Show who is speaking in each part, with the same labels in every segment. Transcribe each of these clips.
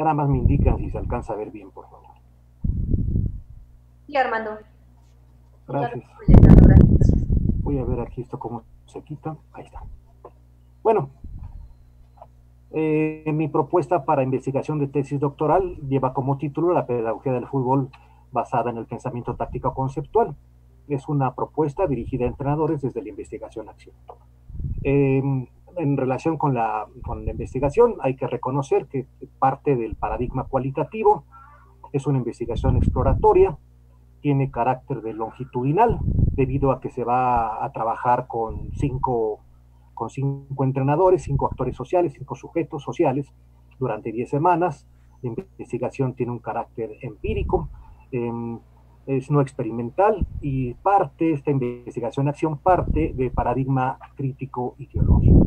Speaker 1: Ya nada más me indican si se alcanza a ver bien, por favor.
Speaker 2: Sí, Armando. Sí, ya lo
Speaker 1: Gracias.
Speaker 2: estoy proyectando, gracias.
Speaker 1: Voy a ver aquí esto cómo se quita. Ahí está. Bueno, mi propuesta para investigación de tesis doctoral lleva como título La pedagogía del fútbol basada en el pensamiento táctico conceptual. Es una propuesta dirigida a entrenadores desde la investigación-acción. Eh, en relación con la investigación, hay que reconocer que parte del paradigma cualitativo es una investigación exploratoria, tiene carácter de longitudinal, debido a que se va a trabajar con cinco entrenadores, cinco actores sociales, cinco sujetos sociales durante 10 semanas. La investigación tiene un carácter empírico, eh, es no experimental y esta investigación-acción parte del paradigma crítico ideológico.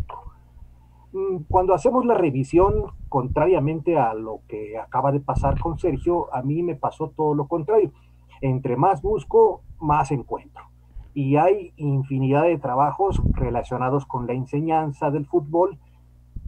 Speaker 1: Cuando hacemos la revisión, contrariamente a lo que acaba de pasar con Sergio, a mí me pasó todo lo contrario. Entre más busco, más encuentro. Y hay infinidad de trabajos relacionados con la enseñanza del fútbol,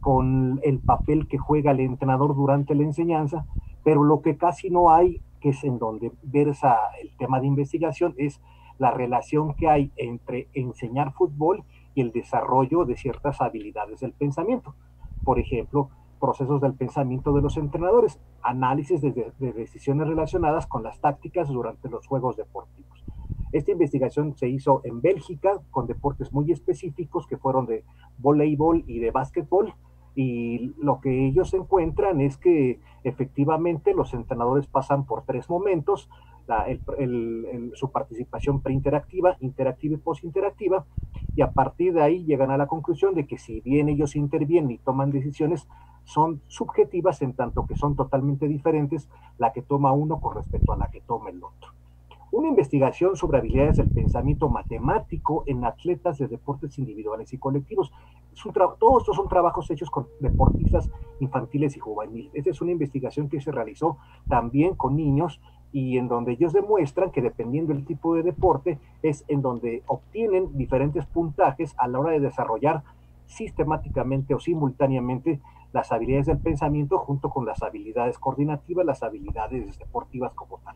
Speaker 1: con el papel que juega el entrenador durante la enseñanza, pero lo que casi no hay, que es en donde versa el tema de investigación, es la relación que hay entre enseñar fútbol y el desarrollo de ciertas habilidades del pensamiento. Por ejemplo, procesos del pensamiento de los entrenadores, análisis de decisiones relacionadas con las tácticas durante los juegos deportivos. Esta investigación se hizo en Bélgica con deportes muy específicos que fueron de voleibol y de básquetbol, y lo que ellos encuentran es que efectivamente los entrenadores pasan por tres momentos: su participación preinteractiva, interactiva y postinteractiva, y a partir de ahí llegan a la conclusión de que si bien ellos intervienen y toman decisiones, son subjetivas en tanto que son totalmente diferentes la que toma uno con respecto a la que toma el otro. Una investigación sobre habilidades del pensamiento matemático en atletas de deportes individuales y colectivos. Todos estos son trabajos hechos con deportistas infantiles y juveniles. Esta es una investigación que se realizó también con niños y en donde ellos demuestran que dependiendo del tipo de deporte es en donde obtienen diferentes puntajes a la hora de desarrollar sistemáticamente o simultáneamente las habilidades del pensamiento junto con las habilidades coordinativas, las habilidades deportivas como tal.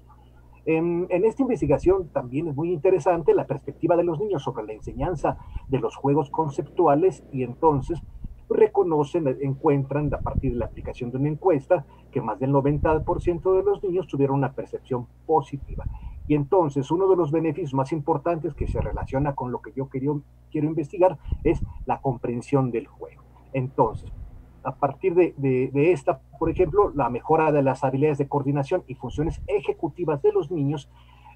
Speaker 1: En esta investigación también es muy interesante la perspectiva de los niños sobre la enseñanza de los juegos conceptuales, y entonces reconocen, encuentran a partir de la aplicación de una encuesta que más del 90% de los niños tuvieron una percepción positiva. Y entonces uno de los beneficios más importantes que se relaciona con lo que yo quiero investigar es la comprensión del juego. Entonces, a partir de esta, por ejemplo, la mejora de las habilidades de coordinación y funciones ejecutivas de los niños,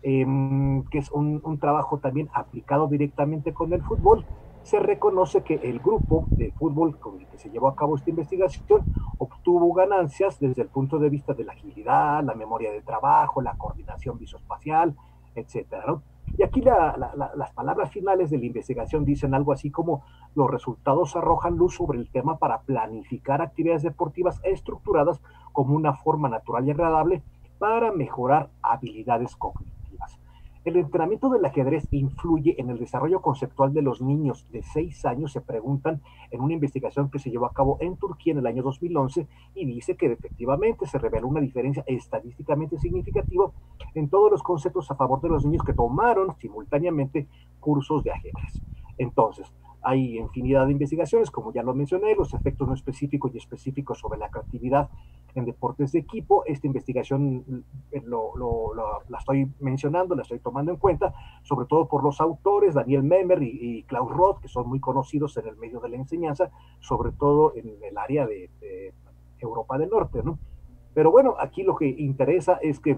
Speaker 1: que es un trabajo también aplicado directamente con el fútbol. Se reconoce que el grupo de fútbol con el que se llevó a cabo esta investigación obtuvo ganancias desde el punto de vista de la agilidad, la memoria de trabajo, la coordinación visoespacial, etcétera, ¿no? Y aquí las palabras finales de la investigación dicen algo así como: los resultados arrojan luz sobre el tema para planificar actividades deportivas estructuradas como una forma natural y agradable para mejorar habilidades cognitivas. El entrenamiento del ajedrez influye en el desarrollo conceptual de los niños de 6 años, se preguntan en una investigación que se llevó a cabo en Turquía en el año 2011, y dice que efectivamente se reveló una diferencia estadísticamente significativa en todos los conceptos a favor de los niños que tomaron simultáneamente cursos de ajedrez. Entonces, hay infinidad de investigaciones, como ya lo mencioné, los efectos no específicos y específicos sobre la creatividad en deportes de equipo. Esta investigación la estoy mencionando, la estoy tomando en cuenta, sobre todo por los autores, Daniel Memmer y Klaus Roth, que son muy conocidos en el medio de la enseñanza, sobre todo en el área de Europa del Norte, ¿no? Pero bueno, aquí lo que interesa es que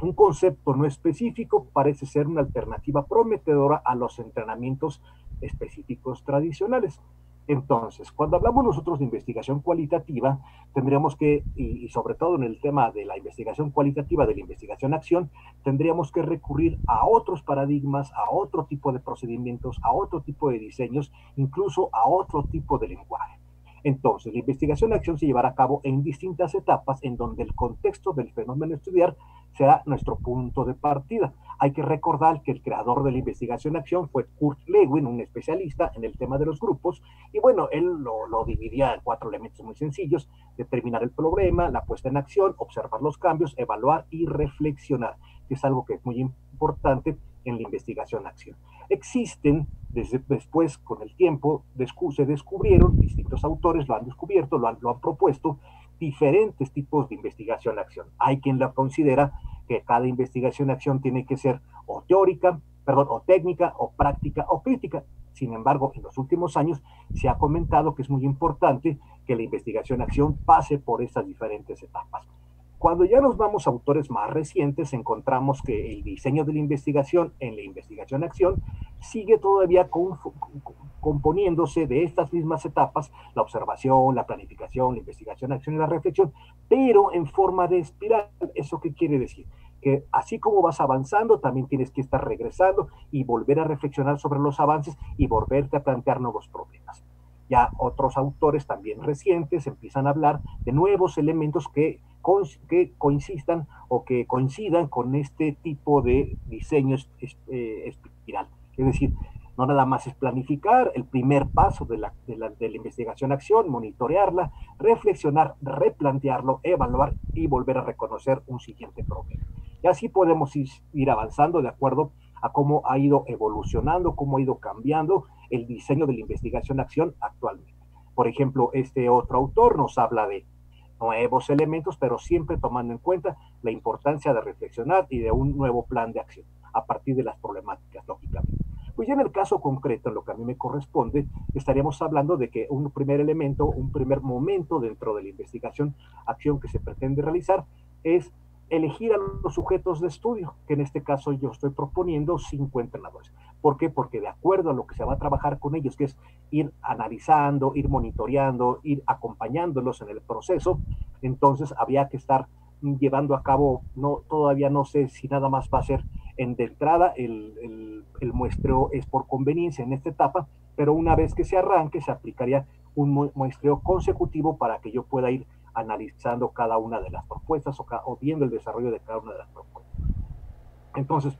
Speaker 1: un concepto no específico parece ser una alternativa prometedora a los entrenamientos específicos tradicionales. Entonces, cuando hablamos nosotros de investigación cualitativa, tendríamos que, y sobre todo en el tema de la investigación cualitativa, de la investigación-acción, tendríamos que recurrir a otros paradigmas, a otro tipo de procedimientos, a otro tipo de diseños, incluso a otro tipo de lenguaje. Entonces, la investigación-acción se llevará a cabo en distintas etapas en donde el contexto del fenómeno a estudiar será nuestro punto de partida. Hay que recordar que el creador de la investigación-acción fue Kurt Lewin, un especialista en el tema de los grupos, y bueno, él lo dividía en 4 elementos muy sencillos: determinar el problema, la puesta en acción, observar los cambios, evaluar y reflexionar, que es algo que es muy importante en la investigación-acción. Existen, después, con el tiempo, se descubrieron, distintos autores lo han descubierto, lo han propuesto, diferentes tipos de investigación-acción. Hay quien la considera que cada investigación-acción tiene que ser o teórica, perdón, o técnica, o práctica, o crítica. Sin embargo, en los últimos años se ha comentado que es muy importante que la investigación-acción pase por estas diferentes etapas. Cuando ya nos vamos a autores más recientes, encontramos que el diseño de la investigación en la investigación-acción sigue todavía componiéndose de estas mismas etapas: la observación, la planificación, la investigación-acción y la reflexión, pero en forma de espiral. ¿Eso qué quiere decir? Que así como vas avanzando, también tienes que estar regresando y volver a reflexionar sobre los avances y volverte a plantear nuevos problemas. Ya otros autores también recientes empiezan a hablar de nuevos elementos que coincidan o que coincidan con este tipo de diseño espiral. Es decir, no nada más es planificar el primer paso de la investigación-acción, monitorearla, reflexionar, replantearlo, evaluar y volver a reconocer un siguiente problema. Y así podemos ir avanzando de acuerdo a cómo ha ido evolucionando, cómo ha ido cambiando el diseño de la investigación-acción actualmente. Por ejemplo, este otro autor nos habla de nuevos elementos, pero siempre tomando en cuenta la importancia de reflexionar y de un nuevo plan de acción a partir de las problemáticas, lógicamente. Pues ya en el caso concreto, en lo que a mí me corresponde, estaríamos hablando de que un primer elemento, un primer momento dentro de la investigación-acción que se pretende realizar es elegir a los sujetos de estudio, que en este caso yo estoy proponiendo 5 entrenadores. ¿Por qué? Porque de acuerdo a lo que se va a trabajar con ellos, que es ir analizando, ir monitoreando, ir acompañándolos en el proceso, entonces habría que estar llevando a cabo, todavía no sé si nada más va a ser de entrada, el muestreo es por conveniencia en esta etapa, pero una vez que se arranque se aplicaría un muestreo consecutivo para que yo pueda ir analizando cada una de las propuestas o viendo el desarrollo de cada una de las propuestas. Entonces,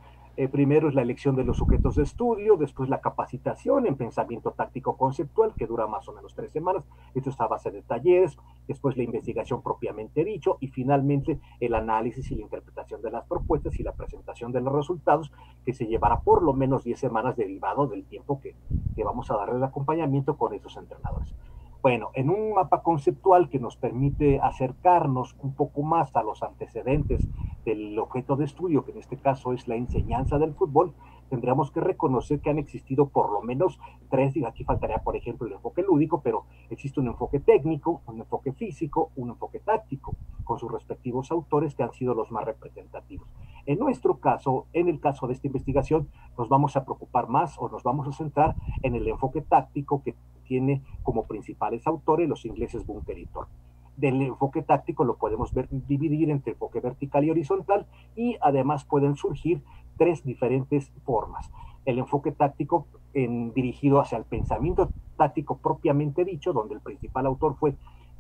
Speaker 1: primero es la elección de los sujetos de estudio, después la capacitación en pensamiento táctico conceptual, que dura más o menos 3 semanas, esto está a base de talleres, después la investigación propiamente dicho, y finalmente el análisis y la interpretación de las propuestas y la presentación de los resultados, que se llevará por lo menos 10 semanas derivado del tiempo que vamos a darle el acompañamiento con esos entrenadores. Bueno, en un mapa conceptual que nos permite acercarnos un poco más a los antecedentes del objeto de estudio, que en este caso es la enseñanza del fútbol, tendríamos que reconocer que han existido por lo menos 3, y aquí faltaría, por ejemplo, el enfoque lúdico, pero existe un enfoque técnico, un enfoque físico, un enfoque táctico, con sus respectivos autores que han sido los más representativos. En nuestro caso, en el caso de esta investigación, nos vamos a preocupar más o nos vamos a centrar en el enfoque táctico que tiene como principales autores los ingleses Bunker y Thorpe. Del enfoque táctico lo podemos dividir entre enfoque vertical y horizontal, y además pueden surgir 3 diferentes formas. El enfoque táctico dirigido hacia el pensamiento táctico propiamente dicho, donde el principal autor fue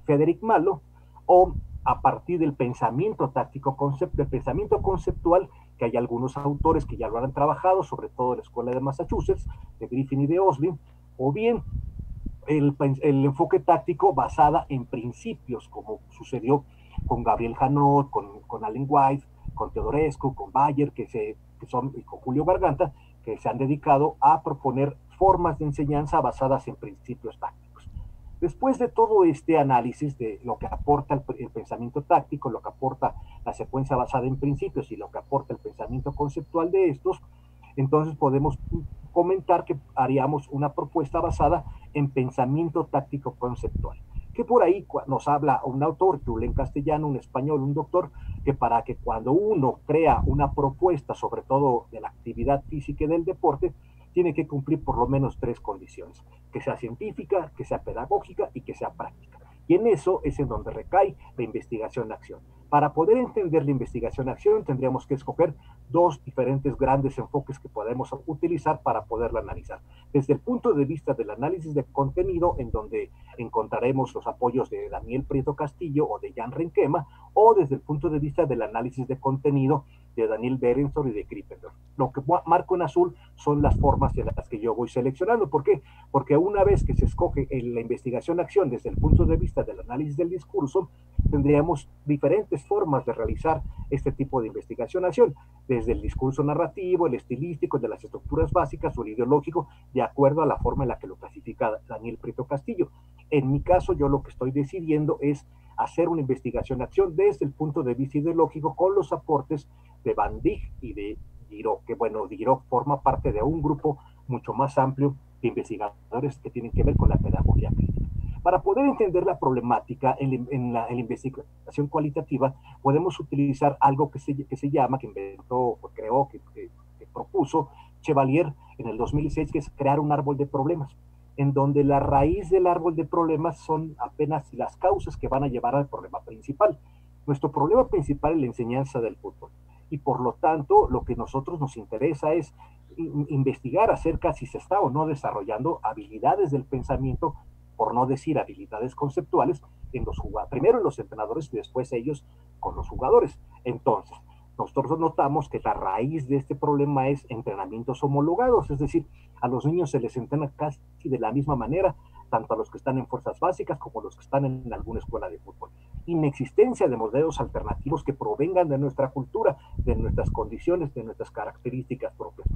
Speaker 1: Frederick Malo, o a partir del pensamiento táctico, del pensamiento conceptual, que hay algunos autores que ya lo han trabajado, sobre todo en la Escuela de Massachusetts, de Griffin y de Oslin, o bien el enfoque táctico basada en principios, como sucedió con Gabriel Janot, con Allen White, con Teodorescu, con Bayer, y con Julio Garganta, que se han dedicado a proponer formas de enseñanza basadas en principios tácticos. Después de todo este análisis de lo que aporta el pensamiento táctico, lo que aporta la secuencia basada en principios y lo que aporta el pensamiento conceptual de estos, entonces podemos comentar que haríamos una propuesta basada en pensamiento táctico conceptual, que por ahí nos habla un autor, que en castellano, un español, un doctor, que para que cuando uno crea una propuesta, sobre todo de la actividad física y del deporte, tiene que cumplir por lo menos 3 condiciones: que sea científica, que sea pedagógica y que sea práctica. Y en eso es en donde recae la investigación-acción. Para poder entender la investigación-acción tendríamos que escoger dos diferentes grandes enfoques que podemos utilizar para poderla analizar. Desde el punto de vista del análisis de contenido, en donde encontraremos los apoyos de Daniel Prieto Castillo o de Jan Renkema, o desde el punto de vista del análisis de contenido de Daniel Berenson y de Krippendorf. Lo que marco en azul son las formas en las que yo voy seleccionando. ¿Por qué? Porque una vez que se escoge la investigación-acción desde el punto de vista del análisis del discurso, tendríamos diferentes formas de realizar este tipo de investigación-acción, desde el discurso narrativo, el estilístico, de las estructuras básicas o el ideológico, de acuerdo a la forma en la que lo clasifica Daniel Prieto Castillo. En mi caso, yo lo que estoy decidiendo es hacer una investigación-acción desde el punto de vista ideológico con los aportes de Van Dijk y de Giraud, que bueno, Giraud forma parte de un grupo mucho más amplio de investigadores que tienen que ver con la pedagogía crítica. Para poder entender la problemática en la investigación cualitativa, podemos utilizar algo que se llama, que inventó, creó, que propuso Chevalier en el 2006, que es crear un árbol de problemas, en donde la raíz del árbol de problemas son apenas las causas que van a llevar al problema principal. Nuestro problema principal es la enseñanza del fútbol, y por lo tanto lo que a nosotros nos interesa es investigar acerca si se está o no desarrollando habilidades del pensamiento, por no decir habilidades conceptuales, en los jugadores, primero en los entrenadores y después ellos con los jugadores. Entonces, nosotros notamos que la raíz de este problema es entrenamientos homologados, es decir, a los niños se les entrena casi de la misma manera, tanto a los que están en fuerzas básicas como a los que están en alguna escuela de fútbol. Inexistencia de modelos alternativos que provengan de nuestra cultura, de nuestras condiciones, de nuestras características propias.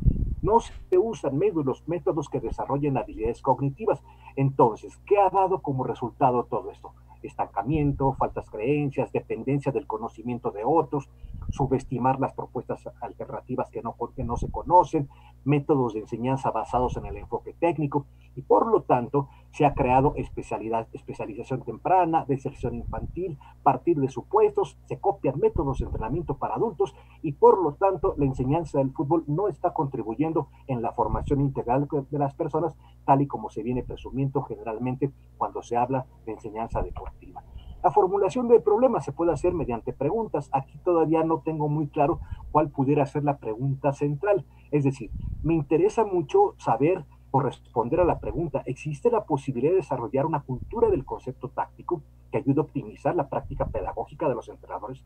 Speaker 1: No se usan métodos que desarrollen habilidades cognitivas. Entonces, ¿qué ha dado como resultado todo esto? Estancamiento, faltas creencias, dependencia del conocimiento de otros, subestimar las propuestas alternativas que no se conocen, métodos de enseñanza basados en el enfoque técnico, y por lo tanto se ha creado especialización temprana, deserción infantil, partir de supuestos, se copian métodos de entrenamiento para adultos, y por lo tanto la enseñanza del fútbol no está contribuyendo en la formación integral de las personas, tal y como se viene presumiendo generalmente cuando se habla de enseñanza deportiva. La formulación del problema se puede hacer mediante preguntas. Aquí todavía no tengo muy claro cuál pudiera ser la pregunta central. Es decir, me interesa mucho saber o responder a la pregunta, ¿existe la posibilidad de desarrollar una cultura del concepto táctico que ayude a optimizar la práctica pedagógica de los entrenadores?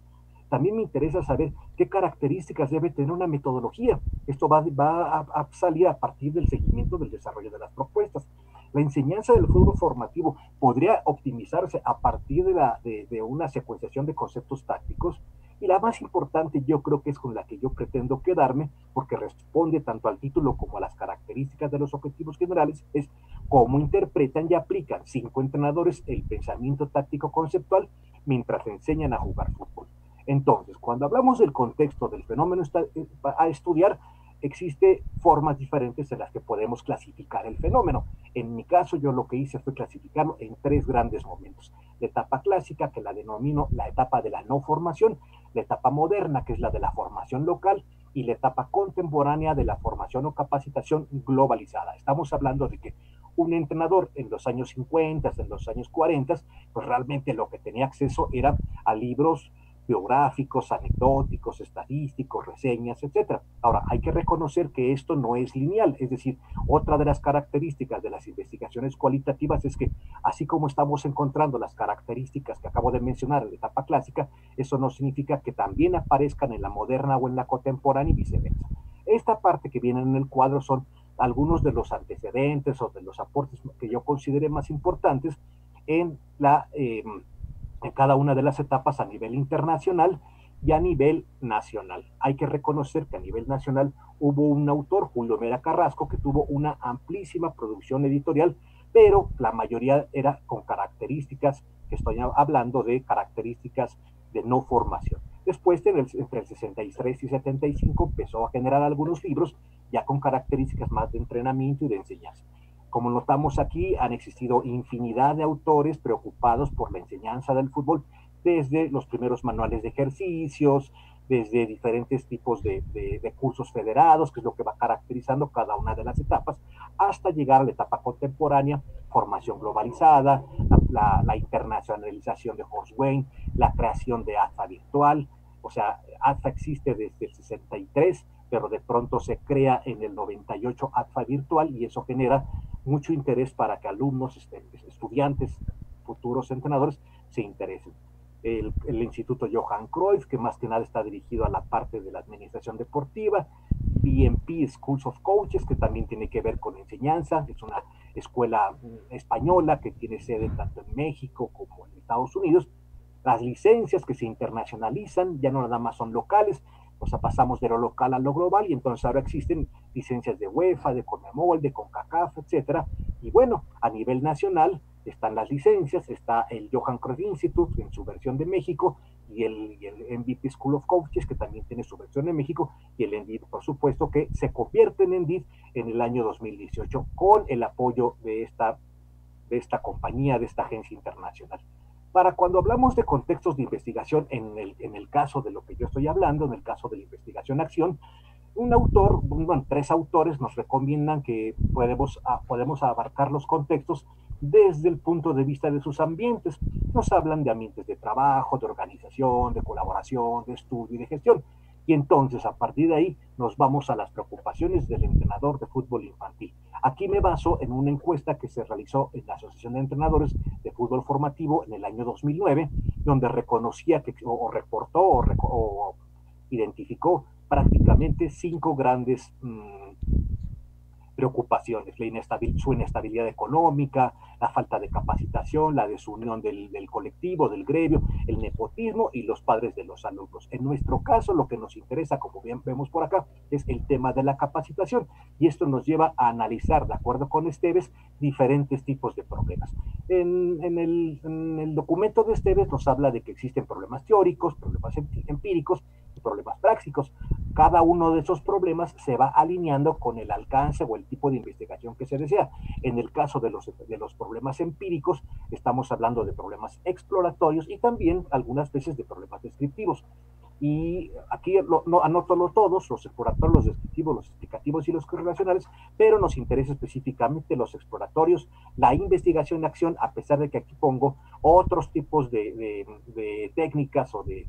Speaker 1: También me interesa saber qué características debe tener una metodología. Esto va a salir a partir del seguimiento del desarrollo de las propuestas. La enseñanza del fútbol formativo podría optimizarse a partir de una secuenciación de conceptos tácticos, y la más importante yo creo que es con la que yo pretendo quedarme, porque responde tanto al título como a las características de los objetivos generales, es cómo interpretan y aplican 5 entrenadores el pensamiento táctico conceptual mientras enseñan a jugar fútbol. Entonces, cuando hablamos del contexto del fenómeno a estudiar, existe formas diferentes en las que podemos clasificar el fenómeno. En mi caso, yo lo que hice fue clasificarlo en 3 grandes momentos. La etapa clásica, que la denomino la etapa de la no formación, la etapa moderna, que es la de la formación local, y la etapa contemporánea de la formación o capacitación globalizada. Estamos hablando de que un entrenador en los años 50, en los años 40, pues realmente lo que tenía acceso era a libros biográficos, anecdóticos, estadísticos, reseñas, etcétera. Ahora, hay que reconocer que esto no es lineal, es decir, otra de las características de las investigaciones cualitativas es que, así como estamos encontrando las características que acabo de mencionar en la etapa clásica, eso no significa que también aparezcan en la moderna o en la contemporánea y viceversa. Esta parte que viene en el cuadro son algunos de los antecedentes o de los aportes que yo consideré más importantes en cada una de las etapas a nivel internacional y a nivel nacional. Hay que reconocer que a nivel nacional hubo un autor, Julio Mera Carrasco, que tuvo una amplísima producción editorial, pero la mayoría era con características, que estoy hablando de características de no formación. Después, entre el 63 y 75, empezó a generar algunos libros ya con características más de entrenamiento y de enseñanza. Como notamos aquí, han existido infinidad de autores preocupados por la enseñanza del fútbol, desde los primeros manuales de ejercicios, desde diferentes tipos de cursos federados, que es lo que va caracterizando cada una de las etapas, hasta llegar a la etapa contemporánea, formación globalizada, la internacionalización de Horswayne, la creación de AFA virtual. O sea, ADFA existe desde el 63, pero de pronto se crea en el 98 ADFA virtual y eso genera mucho interés para que alumnos, estudiantes, futuros entrenadores se interesen. El Instituto Johan Cruyff, que más que nada está dirigido a la parte de la administración deportiva, BNP Schools of Coaches, que también tiene que ver con enseñanza, es una escuela española que tiene sede tanto en México como en Estados Unidos. Las licencias que se internacionalizan ya no nada más son locales, o sea, pasamos de lo local a lo global y entonces ahora existen licencias de UEFA, de CONMEBOL, de CONCACAF, etcétera. Y bueno, a nivel nacional están las licencias, está el Johan Cruyff Institute en su versión de México y el MVP School of Coaches, que también tiene su versión en México, y el ENDID, por supuesto, que se convierte en ENDID en el año 2018 con el apoyo de esta compañía, de esta agencia internacional. Para cuando hablamos de contextos de investigación, en el caso de lo que yo estoy hablando, en el caso de la investigación-acción, un autor, bueno, 3 autores nos recomiendan que podemos abarcar los contextos desde el punto de vista de sus ambientes. Nos hablan de ambientes de trabajo, de organización, de colaboración, de estudio y de gestión. Y entonces, a partir de ahí, nos vamos a las preocupaciones del entrenador de fútbol infantil. Aquí me baso en una encuesta que se realizó en la Asociación de Entrenadores de Fútbol Formativo en el año 2009, donde reconocía que, o reportó o identificó prácticamente 5 grandes preocupaciones: su inestabilidad económica, la falta de capacitación, la desunión del colectivo, del gremio, el nepotismo y los padres de los alumnos. En nuestro caso, lo que nos interesa, como bien vemos por acá, es el tema de la capacitación, y esto nos lleva a analizar, de acuerdo con Esteves, diferentes tipos de problemas. En el documento de Esteves nos habla de que existen problemas teóricos, problemas empíricos y problemas prácticos. Cada uno de esos problemas se va alineando con el alcance o el tipo de investigación que se desea. En el caso de los problemas empíricos, estamos hablando de problemas exploratorios y también algunas veces de problemas descriptivos. Y aquí anoto todos, los exploratorios, los descriptivos, los explicativos y los correlacionales, pero nos interesa específicamente los exploratorios, la investigación en acción, a pesar de que aquí pongo otros tipos de técnicas o de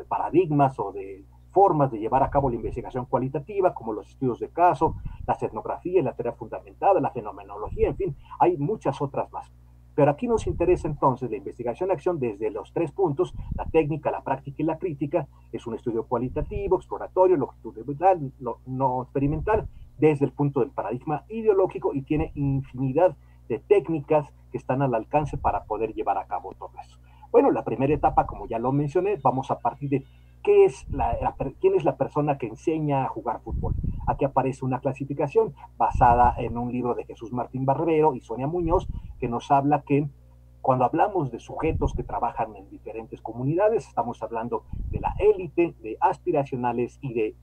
Speaker 1: paradigmas o de formas de llevar a cabo la investigación cualitativa, como los estudios de caso, la etnografía, la teoría fundamentada, la fenomenología, en fin, hay muchas otras más. Pero aquí nos interesa entonces la investigación-acción desde los 3 puntos: la técnica, la práctica y la crítica. Es un estudio cualitativo, exploratorio, longitudinal, no experimental, desde el punto del paradigma ideológico, y tiene infinidad de técnicas que están al alcance para poder llevar a cabo todo eso. Bueno, la primera etapa, como ya lo mencioné, vamos a partir de quién es la persona que enseña a jugar fútbol. Aquí aparece una clasificación basada en un libro de Jesús Martín Barbero y Sonia Muñoz, que nos habla que cuando hablamos de sujetos que trabajan en diferentes comunidades, estamos hablando de la élite, de aspiracionales y de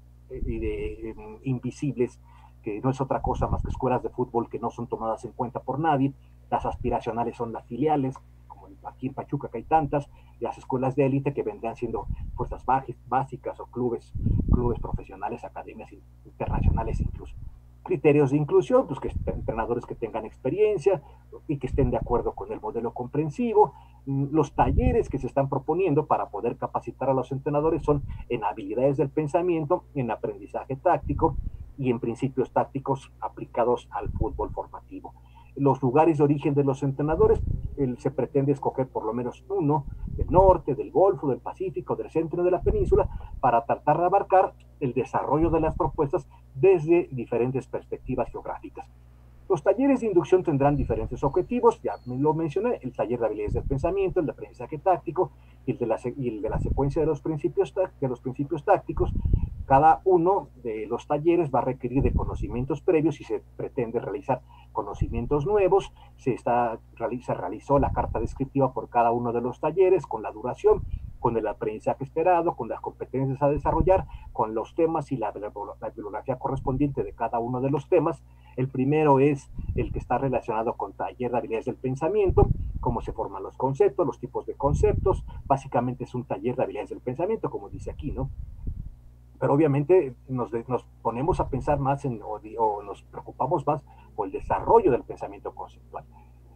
Speaker 1: invisibles, que no es otra cosa más que escuelas de fútbol que no son tomadas en cuenta por nadie. Las aspiracionales son las filiales, como aquí en Pachuca que hay tantas, y las escuelas de élite que vendrán siendo fuerzas básicas o clubes profesionales, academias internacionales incluso. Criterios de inclusión, pues que entrenadores que tengan experiencia y que estén de acuerdo con el modelo comprensivo. Los talleres que se están proponiendo para poder capacitar a los entrenadores son en habilidades del pensamiento, en aprendizaje táctico y en principios tácticos aplicados al fútbol formativo. Los lugares de origen de los entrenadores, se pretende escoger por lo menos uno del norte, del Golfo, del Pacífico, del centro de la península, para tratar de abarcar el desarrollo de las propuestas desde diferentes perspectivas geográficas. Los talleres de inducción tendrán diferentes objetivos, ya lo mencioné: el taller de habilidades del pensamiento, el de aprendizaje táctico y el de la secuencia de los principios tácticos. Cada uno de los talleres va a requerir de conocimientos previos y se pretende realizar conocimientos nuevos. Se realizó la carta descriptiva por cada uno de los talleres, con la duración, con el aprendizaje esperado, con las competencias a desarrollar, con los temas y la bibliografía correspondiente de cada uno de los temas. El primero es el que está relacionado con taller de habilidades del pensamiento, cómo se forman los conceptos, los tipos de conceptos. Básicamente es un taller de habilidades del pensamiento, como dice aquí, ¿no? Pero obviamente nos ponemos a pensar más o nos preocupamos más por el desarrollo del pensamiento conceptual.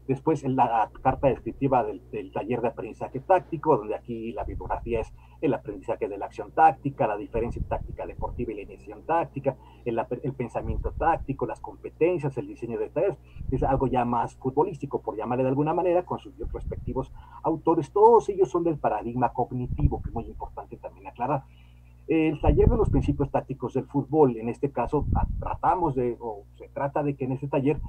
Speaker 1: Después, en la carta descriptiva del taller de aprendizaje táctico, donde aquí la bibliografía es el aprendizaje de la acción táctica, la diferencia táctica deportiva y la iniciación táctica, el pensamiento táctico, las competencias, el diseño de tareas. Es algo ya más futbolístico, por llamarle de alguna manera, con sus respectivos autores. Todos ellos son del paradigma cognitivo, que es muy importante también aclarar. El taller de los principios tácticos del fútbol, en este caso, se trata de que en este taller,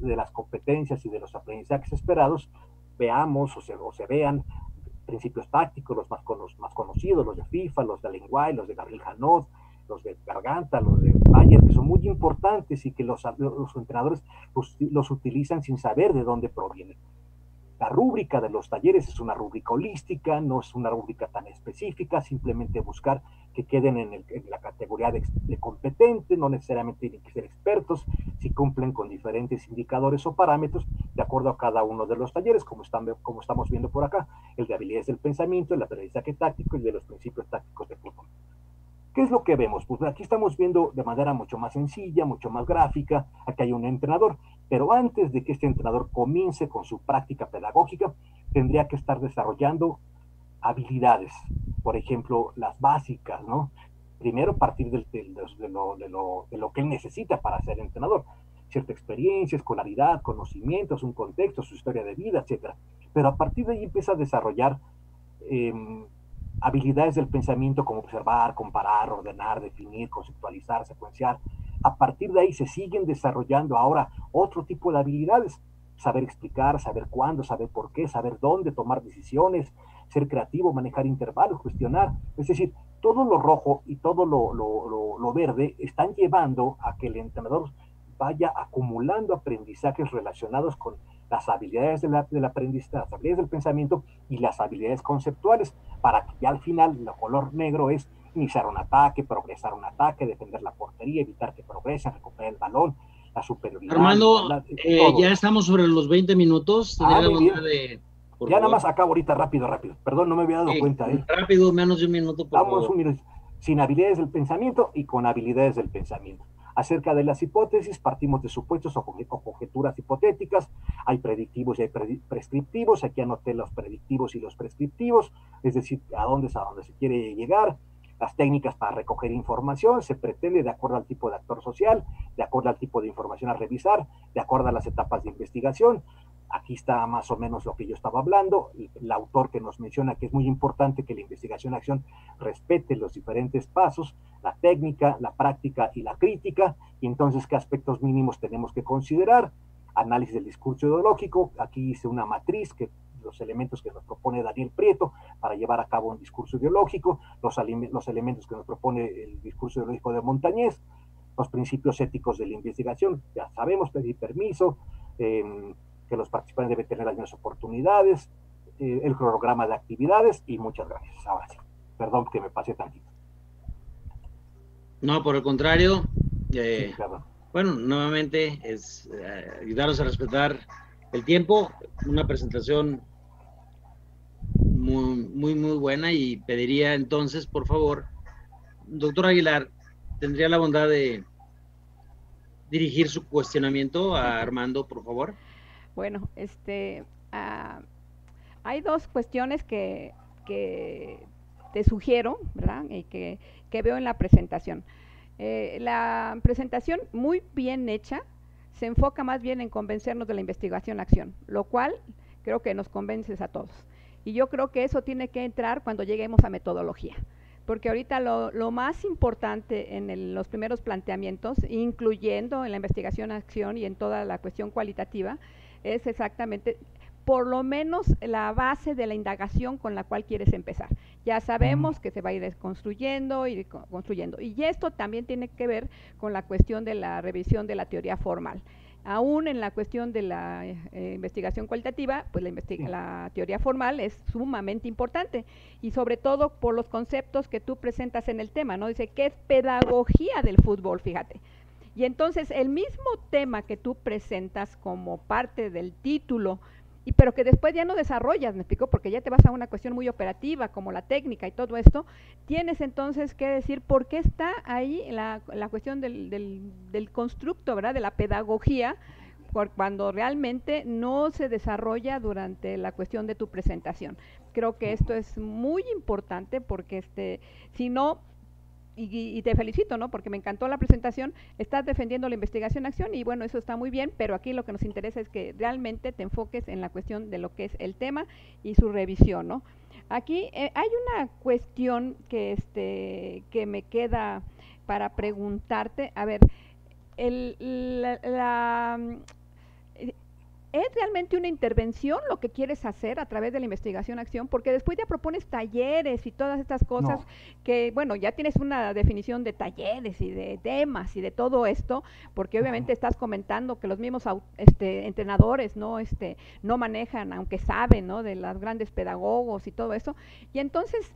Speaker 1: de las competencias y de los aprendizajes esperados, veamos o se vean principios tácticos, los más conocidos, los de FIFA, los de Lenguay, los de Gabriel Janot, los de Garganta, los de Bayer, que son muy importantes y que los entrenadores los utilizan sin saber de dónde provienen. La rúbrica de los talleres es una rúbrica holística, no es una rúbrica tan específica, simplemente buscar que queden en la categoría de competente, no necesariamente tienen que ser expertos, si cumplen con diferentes indicadores o parámetros de acuerdo a cada uno de los talleres, como estamos viendo por acá, el de habilidades del pensamiento, el aprendizaje táctico y el de los principios tácticos de fútbol. ¿Qué es lo que vemos? Pues aquí estamos viendo de manera mucho más sencilla, mucho más gráfica. Aquí hay un entrenador, pero antes de que este entrenador comience con su práctica pedagógica, tendría que estar desarrollando habilidades, por ejemplo, las básicas, ¿no? Primero partir de lo que él necesita para ser entrenador, cierta experiencia, escolaridad, conocimientos, un contexto, su historia de vida, etcétera. Pero a partir de ahí empieza a desarrollar habilidades del pensamiento como observar, comparar, ordenar, definir, conceptualizar, secuenciar. A partir de ahí se siguen desarrollando ahora otro tipo de habilidades, saber explicar, saber cuándo, saber por qué, saber dónde, tomar decisiones, ser creativo, manejar intervalos, cuestionar. Es decir, todo lo rojo y todo lo verde están llevando a que el entrenador vaya acumulando aprendizajes relacionados con las habilidades del aprendizaje, las habilidades del pensamiento y las habilidades conceptuales, para que ya al final el color negro es iniciar un ataque, progresar un ataque, defender la portería, evitar que progresen, recuperar el balón, la superioridad.
Speaker 3: Armando, ya estamos sobre los 20 minutos.
Speaker 1: Ya nada más acabo ahorita, rápido. Perdón, no me había dado cuenta.
Speaker 3: Rápido, menos de un minuto, por favor.
Speaker 1: Un minuto. Sin habilidades del pensamiento y con habilidades del pensamiento. Acerca de las hipótesis, partimos de supuestos o conjeturas hipotéticas. Hay predictivos y hay prescriptivos. Aquí anoté los predictivos y los prescriptivos, es decir, a dónde se quiere llegar. Las técnicas para recoger información se pretende de acuerdo al tipo de actor social, de acuerdo al tipo de información a revisar, de acuerdo a las etapas de investigación. Aquí está más o menos lo que yo estaba hablando. El autor que nos menciona que es muy importante que la investigación-acción respete los diferentes pasos, la técnica, la práctica y la crítica, y entonces qué aspectos mínimos tenemos que considerar. Análisis del discurso ideológico. Aquí hice una matriz que los elementos que nos propone Daniel Prieto para llevar a cabo un discurso ideológico, los elementos que nos propone el discurso ideológico de Montañés, los principios éticos de la investigación, ya sabemos, pedir permiso, que los participantes deben tener las mismas oportunidades, el cronograma de actividades, y muchas gracias. Ahora sí, perdón que me pasé tantito.
Speaker 3: No, por el contrario, sí, bueno, nuevamente es ayudaros a respetar el tiempo, una presentación muy buena, y pediría entonces, por favor, doctor Aguilar, ¿tendría la bondad de dirigir su cuestionamiento a Armando, por favor?
Speaker 4: Bueno, hay dos cuestiones que te sugiero, ¿verdad? Y que veo en la presentación. La presentación, muy bien hecha, se enfoca más bien en convencernos de la investigación-acción, lo cual creo que nos convences a todos. Y yo creo que eso tiene que entrar cuando lleguemos a metodología, porque ahorita lo más importante en los primeros planteamientos, incluyendo en la investigación-acción y en toda la cuestión cualitativa, es exactamente, por lo menos, la base de la indagación con la cual quieres empezar. Ya sabemos que se va a ir construyendo y construyendo. Y esto también tiene que ver con la cuestión de la revisión de la teoría formal. Aún en la cuestión de la investigación cualitativa, pues la teoría formal es sumamente importante, y sobre todo por los conceptos que tú presentas en el tema, ¿no? Dice, ¿qué es pedagogía del fútbol? Fíjate. Y entonces el mismo tema que tú presentas como parte del título, pero que después ya no desarrollas, ¿me explico? Porque ya te vas a una cuestión muy operativa, como la técnica y todo esto, tienes entonces que decir por qué está ahí la cuestión del constructo, ¿verdad? De la pedagogía, cuando realmente no se desarrolla durante la cuestión de tu presentación. Creo que esto es muy importante porque si no, y te felicito, ¿no? Porque me encantó la presentación, estás defendiendo la investigación-acción y bueno, eso está muy bien, pero aquí lo que nos interesa es que realmente te enfoques en la cuestión de lo que es el tema y su revisión, ¿no? Aquí hay una cuestión que me queda para preguntarte, a ver, ¿es realmente una intervención lo que quieres hacer a través de la investigación-acción? Porque después ya propones talleres y todas estas cosas que, bueno, ya tienes una definición de talleres y de temas y de todo esto, porque obviamente estás comentando que los mismos entrenadores no manejan, aunque saben, ¿no?, de los grandes pedagogos y todo eso. Y entonces,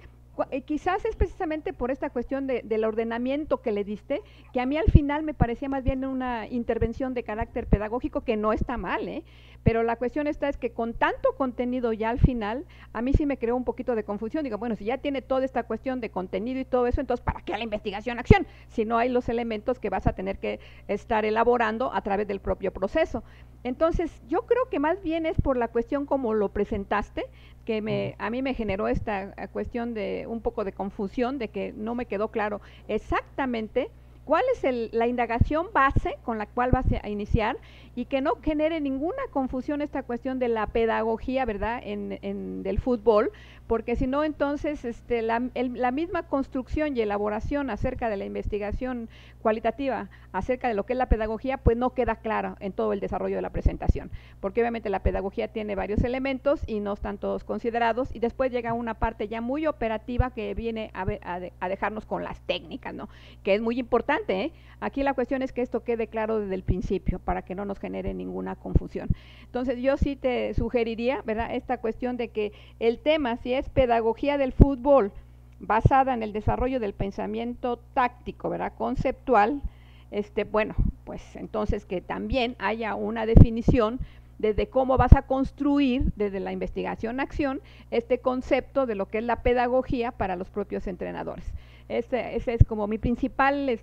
Speaker 4: quizás es precisamente por esta cuestión del ordenamiento que le diste, que a mí al final me parecía más bien una intervención de carácter pedagógico, que no está mal, pero la cuestión es que con tanto contenido ya al final, a mí sí me creó un poquito de confusión. Digo, bueno, si ya tiene toda esta cuestión de contenido y todo eso, entonces ¿para qué la investigación-acción? Si no hay los elementos que vas a tener que estar elaborando a través del propio proceso. Entonces, yo creo que más bien es por la cuestión como lo presentaste, que a mí me generó esta cuestión de un poco de confusión, de que no me quedó claro exactamente cuál es la indagación base con la cual vas a iniciar y que no genere ninguna confusión esta cuestión de la pedagogía, ¿verdad?, del fútbol, porque si no, entonces la misma construcción y elaboración acerca de la investigación cualitativa, acerca de lo que es la pedagogía, pues no queda clara en todo el desarrollo de la presentación, porque obviamente la pedagogía tiene varios elementos y no están todos considerados, y después llega una parte ya muy operativa que viene a dejarnos con las técnicas, ¿no?, que es muy importante, ¿eh? Aquí la cuestión es que esto quede claro desde el principio, para que no nos genere ninguna confusión. Entonces yo sí te sugeriría, ¿verdad?, esta cuestión de que el tema, si es pedagogía del fútbol, basada en el desarrollo del pensamiento táctico, ¿verdad?, conceptual, bueno, pues entonces que también haya una definición desde cómo vas a construir desde la investigación-acción este concepto de lo que es la pedagogía para los propios entrenadores. Esa es como mi principal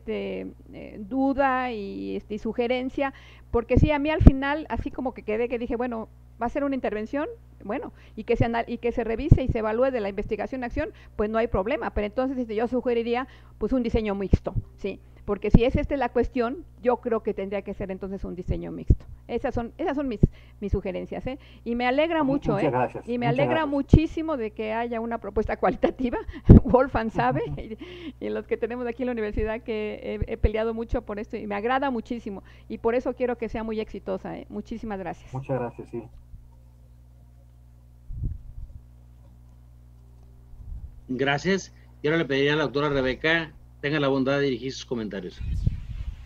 Speaker 4: duda y sugerencia, porque sí, a mí al final, así como que quedé, que dije, bueno, va a ser una intervención, bueno, y que se revise y se evalúe de la investigación-acción, pues no hay problema, pero entonces yo sugeriría pues un diseño mixto, ¿sí? Porque si es la cuestión, yo creo que tendría que ser entonces un diseño mixto. Esas son mis sugerencias, ¿eh? Y me alegra mucho,
Speaker 1: muchas gracias,
Speaker 4: y me
Speaker 1: muchas
Speaker 4: alegra
Speaker 1: gracias.
Speaker 4: muchísimo de que haya una propuesta cualitativa. Wolfgang sabe, y los que tenemos aquí en la universidad, que he peleado mucho por esto, y me agrada muchísimo, y por eso quiero que sea muy exitosa, ¿eh? Muchísimas gracias.
Speaker 1: Muchas gracias, sí.
Speaker 3: Gracias. Y ahora le pediría a la doctora Rebeca tenga la bondad de dirigir sus comentarios.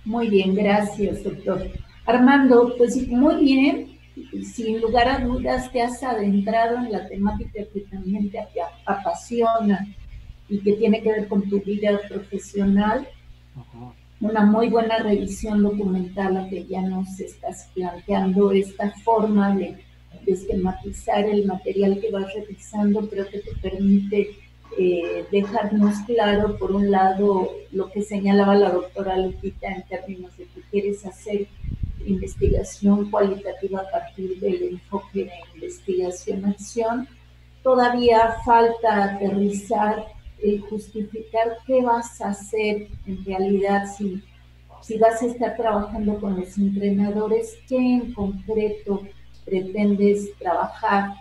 Speaker 5: Muy bien, gracias, doctor. Armando, pues muy bien, sin lugar a dudas te has adentrado en la temática que también te apasiona y que tiene que ver con tu vida profesional. Una muy buena revisión documental a que ya nos estás planteando, esta forma de esquematizar el material que vas revisando, creo que te permite dejarnos claro, por un lado, lo que señalaba la doctora Lupita en términos de que quieres hacer investigación cualitativa a partir del enfoque de investigación-acción. Todavía falta aterrizar, justificar qué vas a hacer en realidad, si vas a estar trabajando con los entrenadores, qué en concreto pretendes trabajar.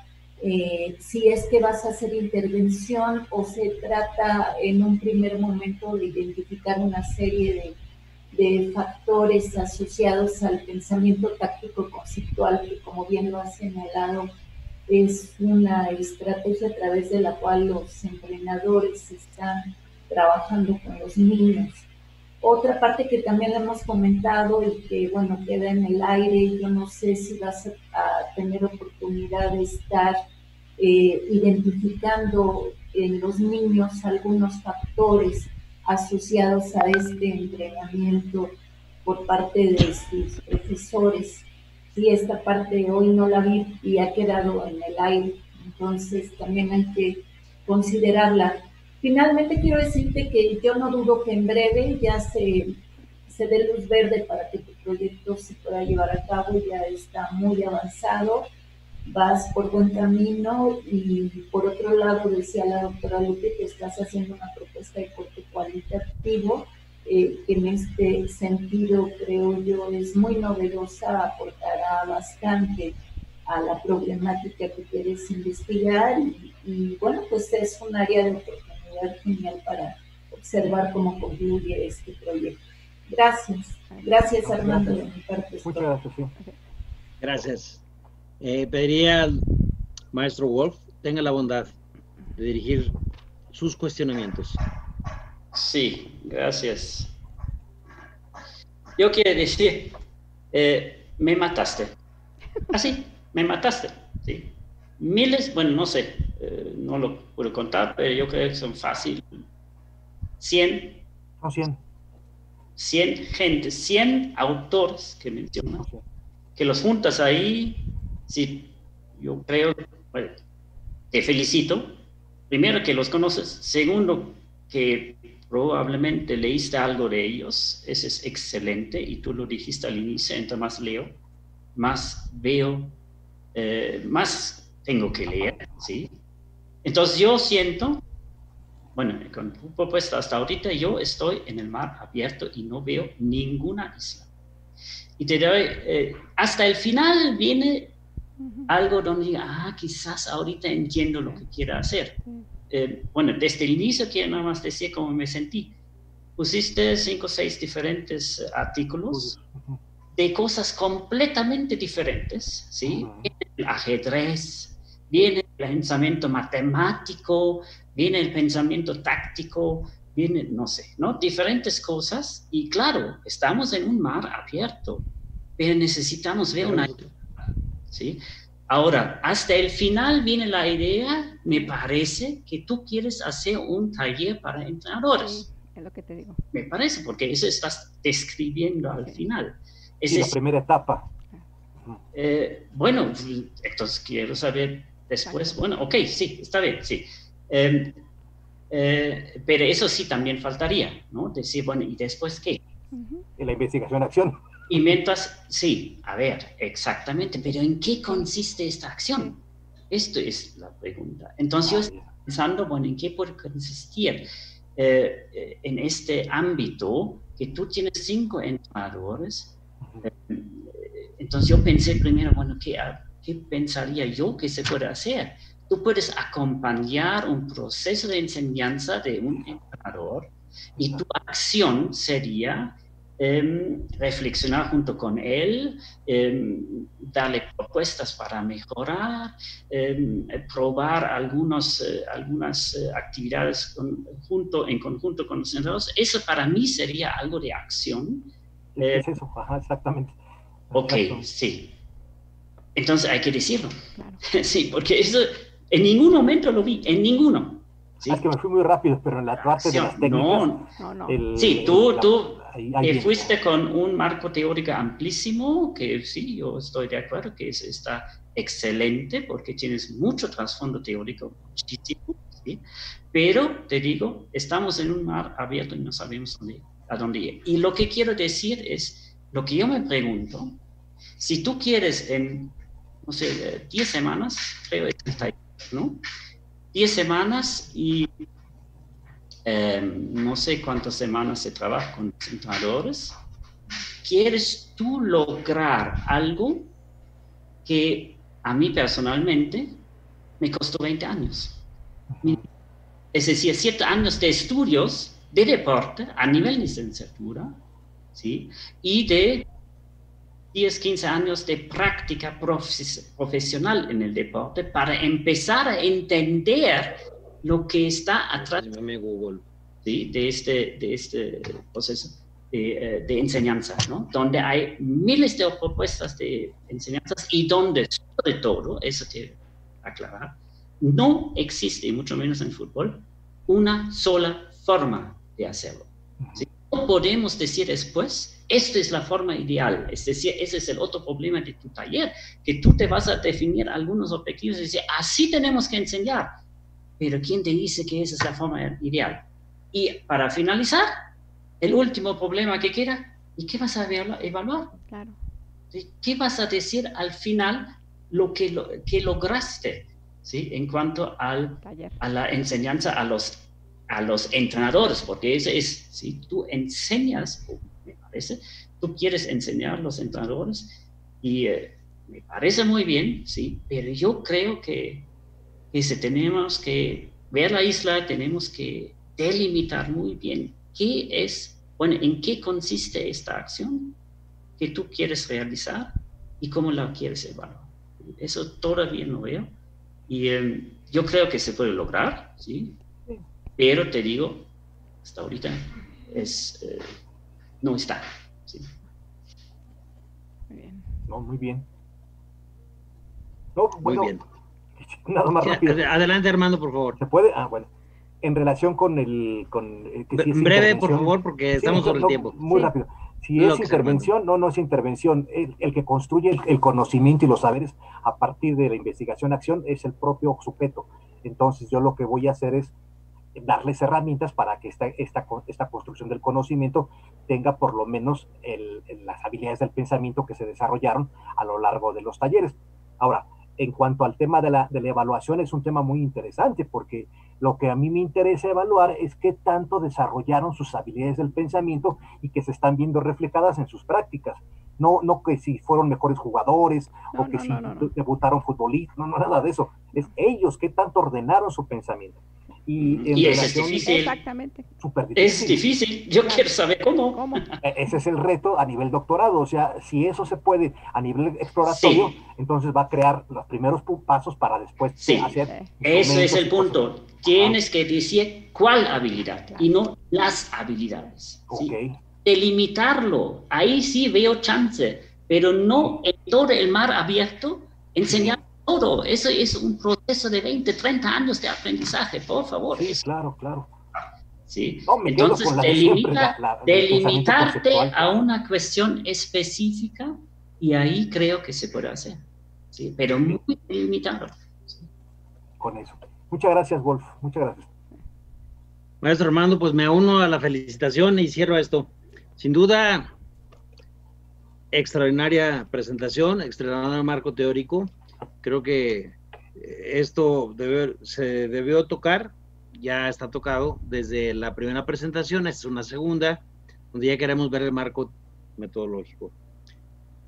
Speaker 5: Si es que vas a hacer intervención o se trata en un primer momento de identificar una serie de factores asociados al pensamiento táctico conceptual, que como bien lo has señalado, es una estrategia a través de la cual los entrenadores están trabajando con los niños. Otra parte que también hemos comentado y que, bueno, queda en el aire, yo no sé si vas a tener oportunidad de estar identificando en los niños algunos factores asociados a este entrenamiento por parte de sus profesores. Sí, esta parte hoy no la vi y ha quedado en el aire, entonces también hay que considerarla. Finalmente quiero decirte que yo no dudo que en breve ya se se dé luz verde para que tu proyecto se pueda llevar a cabo. Ya está muy avanzado, vas por buen camino. Y por otro lado, decía la doctora Lupe que estás haciendo una propuesta de corte cualitativo, que en este sentido creo yo es muy novedosa, aportará bastante a la problemática que quieres investigar y bueno, pues es un área de oportunidad genial para observar cómo concluye este proyecto. Gracias Armando, de mi parte.
Speaker 1: Muchas gracias, sí.
Speaker 3: Gracias. Pediría al maestro Wolf, tenga la bondad de dirigir sus cuestionamientos.
Speaker 6: Sí, gracias. Yo quiero decir, me mataste. Así, me mataste. ¿Sí? Miles, bueno, no sé, no lo puedo contar, pero yo creo que son fácil. 100.
Speaker 1: No, 100.
Speaker 6: 100 gente, 100 autores que mencionas, que los juntas ahí. Sí, yo creo, bueno, te felicito. Primero, que los conoces. Segundo, que probablemente leíste algo de ellos. Eso es excelente. Y tú lo dijiste al inicio, entre más leo, más veo, más tengo que leer, ¿sí? Entonces yo siento, bueno, con tu propuesta hasta ahorita, yo estoy en el mar abierto y no veo ninguna isla. Y te doy, hasta el final viene algo donde diga, quizás ahorita entiendo lo que quiera hacer. Bueno, desde el inicio quiero nada más decir cómo me sentí. Pusiste 5 o 6 diferentes artículos de cosas completamente diferentes, ¿sí? Viene el ajedrez, viene el pensamiento matemático, viene el pensamiento táctico, viene, no sé, ¿no? Diferentes cosas. Y claro, estamos en un mar abierto, pero necesitamos ver una... ¿Sí? Ahora, hasta el final viene la idea, me parece, que tú quieres hacer un taller para entrenadores.
Speaker 4: Sí, es lo que te digo.
Speaker 6: Me parece, porque eso estás describiendo al final.
Speaker 1: Sí, la primera etapa.
Speaker 6: Bueno, entonces quiero saber después. Bueno, ok, sí, está bien, sí. Pero eso sí también faltaría, ¿no? Decir, bueno, ¿y después qué?
Speaker 1: En la investigación-acción.
Speaker 6: Y mientras, sí, a ver, exactamente, pero ¿en qué consiste esta acción? Esto es la pregunta. Entonces yo estoy pensando, bueno, ¿en qué puede consistir en este ámbito que tú tienes 5 entrenadores? Entonces yo pensé primero, bueno, ¿qué pensaría yo que se puede hacer? Tú puedes acompañar un proceso de enseñanza de un entrenador y tu acción sería reflexionar junto con él, darle propuestas para mejorar, probar algunas actividades en conjunto con los entrenadores. Eso para mí sería algo de acción.
Speaker 1: Es eso, exactamente.
Speaker 6: Ok, sí. Entonces hay que decirlo.
Speaker 4: Claro.
Speaker 6: Sí, porque eso en ningún momento lo vi, en ninguno. ¿Sí?
Speaker 1: Es que me fui muy rápido, pero en la parte de las técnicas...
Speaker 6: No. Sí, tú fuiste con un marco teórico amplísimo, que sí, yo estoy de acuerdo que eso está excelente, porque tienes mucho trasfondo teórico, muchísimo, ¿sí? Pero, te digo, estamos en un mar abierto y no sabemos a dónde ir. Y lo que quiero decir es, lo que yo me pregunto, si tú quieres en, no sé, 10 semanas, creo que está ahí, ¿no? 10 semanas y no sé cuántas semanas se trabaja con los entrenadores. ¿Quieres tú lograr algo que a mí personalmente me costó 20 años? Es decir, 7 años de estudios de deporte a nivel licenciatura, ¿sí? Y de 10, 15 años de práctica profesional en el deporte para empezar a entender lo que está atrás ¿sí? de este proceso de enseñanza, ¿no? Donde hay miles de propuestas de enseñanzas y donde, sobre todo, eso te aclarar, no existe, y mucho menos en fútbol, una sola forma de hacerlo. ¿Sí? No podemos decir después, esta es la forma ideal, es decir, ese es el otro problema de tu taller, que tú te vas a definir algunos objetivos y decir, así tenemos que enseñar, pero ¿quién te dice que esa es la forma ideal? Y para finalizar, el último problema que queda, ¿Y qué vas a evaluar?
Speaker 4: Claro.
Speaker 6: ¿Sí? ¿Qué vas a decir al final que lograste? ¿Sí? En cuanto a la enseñanza a los entrenadores, porque si tú enseñas, me parece, tú quieres enseñar a los entrenadores y me parece muy bien, ¿sí? Pero yo creo que si tenemos que ver la isla, tenemos que delimitar muy bien en qué consiste esta acción que tú quieres realizar y cómo la quieres evaluar. Eso todavía no veo. Y yo creo que se puede lograr, ¿sí? Pero te digo, hasta ahorita no está. ¿Sí?
Speaker 4: Muy bien.
Speaker 1: No, muy bien. No, bueno,
Speaker 3: muy bien.
Speaker 1: Nada más rápido.
Speaker 3: Adelante, Armando, por favor.
Speaker 1: ¿Se puede? Bueno. En relación con si es
Speaker 3: breve, por favor, porque estamos sobre el tiempo.
Speaker 1: Muy rápido. Si es intervención, no es intervención. El que construye el conocimiento y los saberes a partir de la investigación-acción es el propio sujeto. Entonces, yo lo que voy a hacer es darles herramientas para que esta construcción del conocimiento tenga por lo menos las habilidades del pensamiento que se desarrollaron a lo largo de los talleres. Ahora, en cuanto al tema de la evaluación, es un tema muy interesante porque lo que a mí me interesa evaluar es qué tanto desarrollaron sus habilidades del pensamiento y que se están viendo reflejadas en sus prácticas. No que si fueron mejores jugadores o que si debutaron futbolistas, no, nada de eso. Es ellos qué tanto ordenaron su pensamiento.
Speaker 6: Y eso es difícil.
Speaker 4: Exactamente.
Speaker 1: Súper difícil.
Speaker 6: Es difícil. Yo quiero saber cómo.
Speaker 1: Ese es el reto a nivel doctorado. O sea, si eso se puede a nivel exploratorio, entonces va a crear los primeros pasos para después hacer.
Speaker 6: Ese es el punto. Tienes que decir cuál habilidad y no las habilidades. ¿Sí? Delimitarlo. Ahí sí veo chance, pero no en todo el mar abierto enseñar todo. Eso es un proceso de 20, 30 años de aprendizaje, por favor.
Speaker 1: Sí, claro.
Speaker 6: Sí. Entonces, delimitarte a una cuestión específica y ahí creo que se puede hacer. Sí, pero muy limitado. Sí.
Speaker 1: Con eso. Muchas gracias, Wolf. Muchas gracias.
Speaker 3: Maestro Armando, pues me uno a la felicitación y cierro esto. Sin duda, extraordinaria presentación, extraordinario marco teórico. Creo que esto se debió tocar, ya está tocado desde la primera presentación, esta es una segunda, donde ya queremos ver el marco metodológico.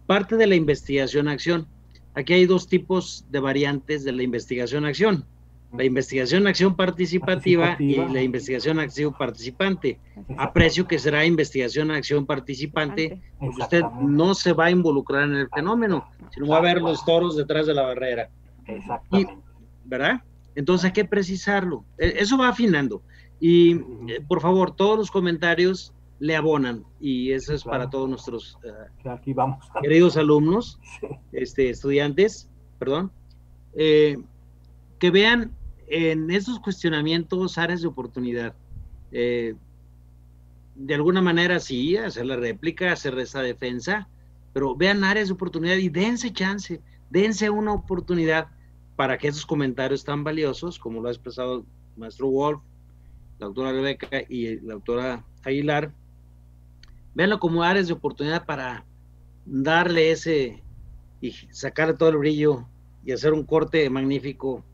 Speaker 3: Parte de la investigación-acción. Aquí hay dos tipos de variantes de la investigación-acción. La investigación-acción participativa y la investigación-acción participante. Aprecio que será investigación-acción participante, porque usted no se va a involucrar en el fenómeno, sino va a ver los toros detrás de la barrera.
Speaker 1: Exactamente.
Speaker 3: ¿Verdad? Entonces hay que precisarlo. Eso va afinando. Y por favor, todos los comentarios le abonan. Y eso es para todos nuestros
Speaker 1: aquí vamos.
Speaker 3: Queridos alumnos, estudiantes, perdón, que vean en estos cuestionamientos áreas de oportunidad. De alguna manera sí, hacer la réplica, hacer esa defensa, pero vean áreas de oportunidad y dense chance, dense una oportunidad para que esos comentarios tan valiosos, como lo ha expresado el maestro Wolf, la doctora Rebeca y la doctora Aguilar, véanlo como áreas de oportunidad para darle y sacarle todo el brillo y hacer un corte magnífico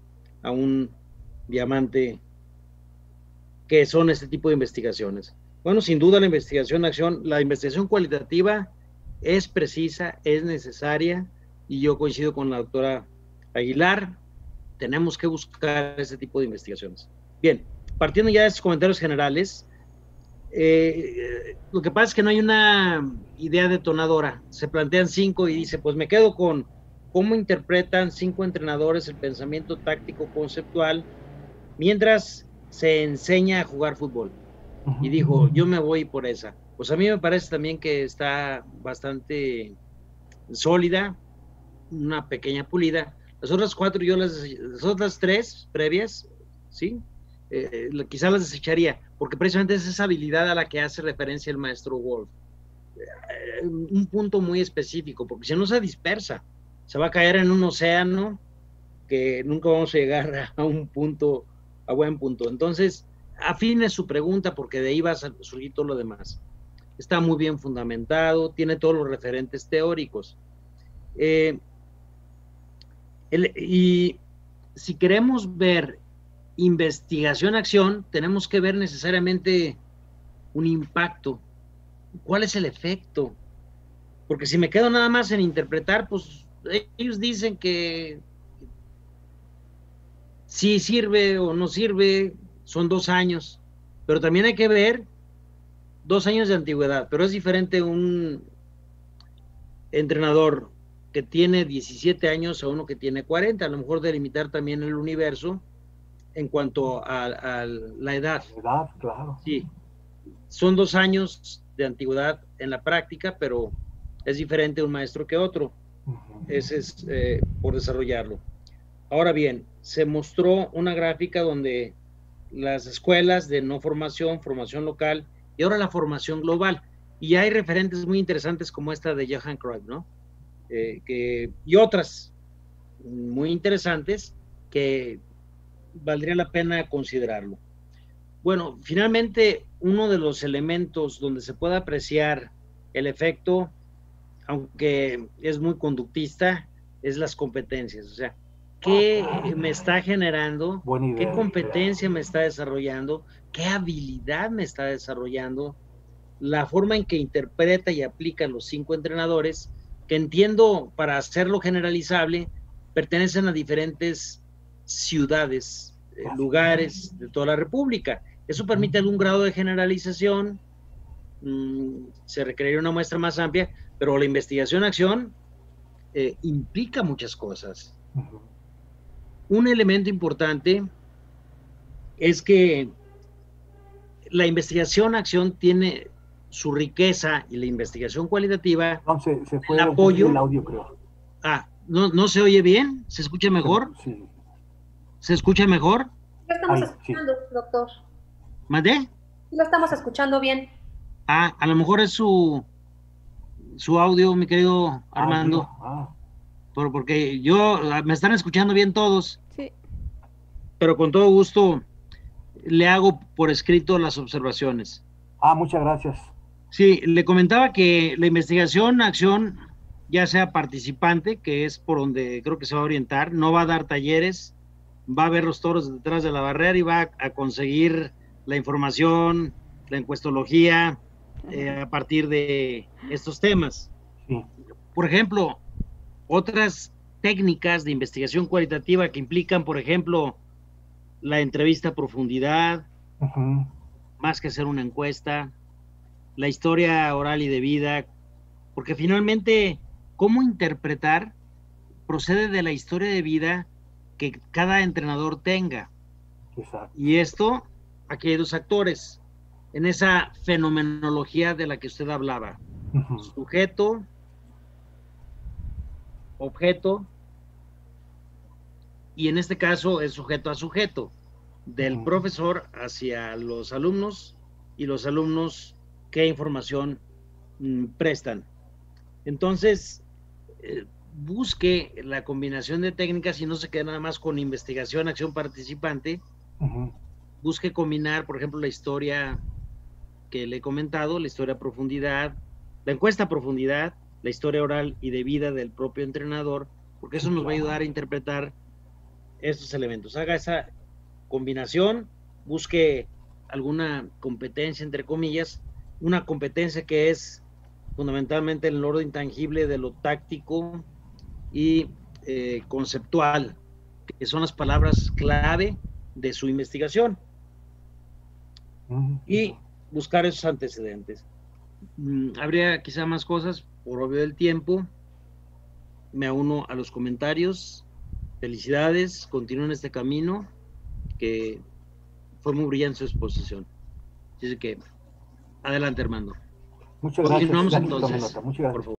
Speaker 3: a un diamante que son este tipo de investigaciones. Bueno, sin duda la investigación cualitativa es precisa, es necesaria, y yo coincido con la doctora Aguilar, tenemos que buscar ese tipo de investigaciones. Bien, partiendo ya de estos comentarios generales, lo que pasa es que no hay una idea detonadora, se plantean 5 y dice, pues me quedo con cómo interpretan 5 entrenadores el pensamiento táctico conceptual mientras se enseña a jugar fútbol. Y dijo, yo me voy por esa. Pues a mí me parece también que está bastante sólida, una pequeña pulida. Las otras 4 las otras 3 previas, ¿sí? Quizás las desecharía, porque precisamente es esa habilidad a la que hace referencia el maestro Wolf. Un punto muy específico, porque si no se dispersa, se va a caer en un océano que nunca vamos a llegar a un punto, a buen punto. Entonces, afine su pregunta, porque de ahí va a surgir todo lo demás. está muy bien fundamentado, tiene todos los referentes teóricos. Y si queremos ver investigación-acción, tenemos que ver necesariamente un impacto. ¿Cuál es el efecto? Porque si me quedo nada más en interpretar, pues ellos dicen que si sirve o no sirve, son 2 años, pero también hay que ver 2 años de antigüedad, pero es diferente un entrenador que tiene 17 años a uno que tiene 40, a lo mejor delimitar también el universo en cuanto a la edad.
Speaker 1: Edad, claro.
Speaker 3: Sí, son 2 años de antigüedad en la práctica, pero es diferente un maestro que otro. Ese es por desarrollarlo. Ahora bien, se mostró una gráfica donde las escuelas de no formación, formación local y ahora la formación global. Y hay referentes muy interesantes como esta de Johan Cruyff, ¿no? Y otras muy interesantes que valdría la pena considerarlo. Bueno, finalmente, uno de los elementos donde se puede apreciar el efecto, aunque es muy conductista, es las competencias. O sea, ¿qué me está generando? ¿Qué competencia me está desarrollando? ¿Qué habilidad me está desarrollando? La forma en que interpreta y aplica los 5 entrenadores, que entiendo, para hacerlo generalizable, pertenecen a diferentes ciudades, lugares de toda la República. Eso permite algún grado de generalización, se requeriría una muestra más amplia, pero la investigación-acción implica muchas cosas. Un elemento importante es que la investigación-acción tiene su riqueza, y la investigación cualitativa,
Speaker 1: no, se fue
Speaker 3: el apoyo.
Speaker 1: El audio, creo.
Speaker 3: ¿No se oye bien? ¿Se escucha mejor?
Speaker 1: Sí.
Speaker 3: ¿Se escucha mejor?
Speaker 2: Lo estamos escuchando, doctor.
Speaker 3: ¿Mandé?
Speaker 2: Lo estamos escuchando bien.
Speaker 3: A lo mejor es su audio, mi querido Armando. Porque me están escuchando bien todos.
Speaker 4: Sí.
Speaker 3: Pero con todo gusto le hago por escrito las observaciones.
Speaker 1: Muchas gracias.
Speaker 3: Sí, le comentaba que la investigación-acción, ya sea participante, que es por donde creo que se va a orientar, no va a dar talleres, va a ver los toros detrás de la barrera y va a conseguir la información, la encuestología, a partir de estos temas.
Speaker 1: Sí.
Speaker 3: Por ejemplo, otras técnicas de investigación cualitativa que implican, por ejemplo, la entrevista a profundidad, más que hacer una encuesta, la historia oral y de vida, porque finalmente, ¿cómo interpretar? Procede de la historia de vida que cada entrenador tenga.
Speaker 1: Exacto.
Speaker 3: Y esto, aquí hay 2 actores, en esa fenomenología de la que usted hablaba. Sujeto, objeto, y en este caso es sujeto a sujeto, del profesor hacia los alumnos, y los alumnos qué información prestan. Entonces, busque la combinación de técnicas y no se quede nada más con investigación, acción participante. Busque combinar, por ejemplo, la historia que le he comentado, la historia a profundidad, la encuesta a profundidad, la historia oral y de vida del propio entrenador, porque eso nos va a ayudar a interpretar estos elementos. Haga esa combinación, busque alguna competencia, entre comillas, una competencia que es fundamentalmente el orden intangible de lo táctico y conceptual, que son las palabras clave de su investigación, y buscar esos antecedentes. Habría quizá más cosas, por obvio del tiempo. Me uno a los comentarios. Felicidades, continúen este camino, que fue muy brillante su exposición. Así que, adelante, Armando.
Speaker 1: Muchas gracias.
Speaker 3: Continuamos entonces,
Speaker 1: Muchas gracias.
Speaker 3: por favor.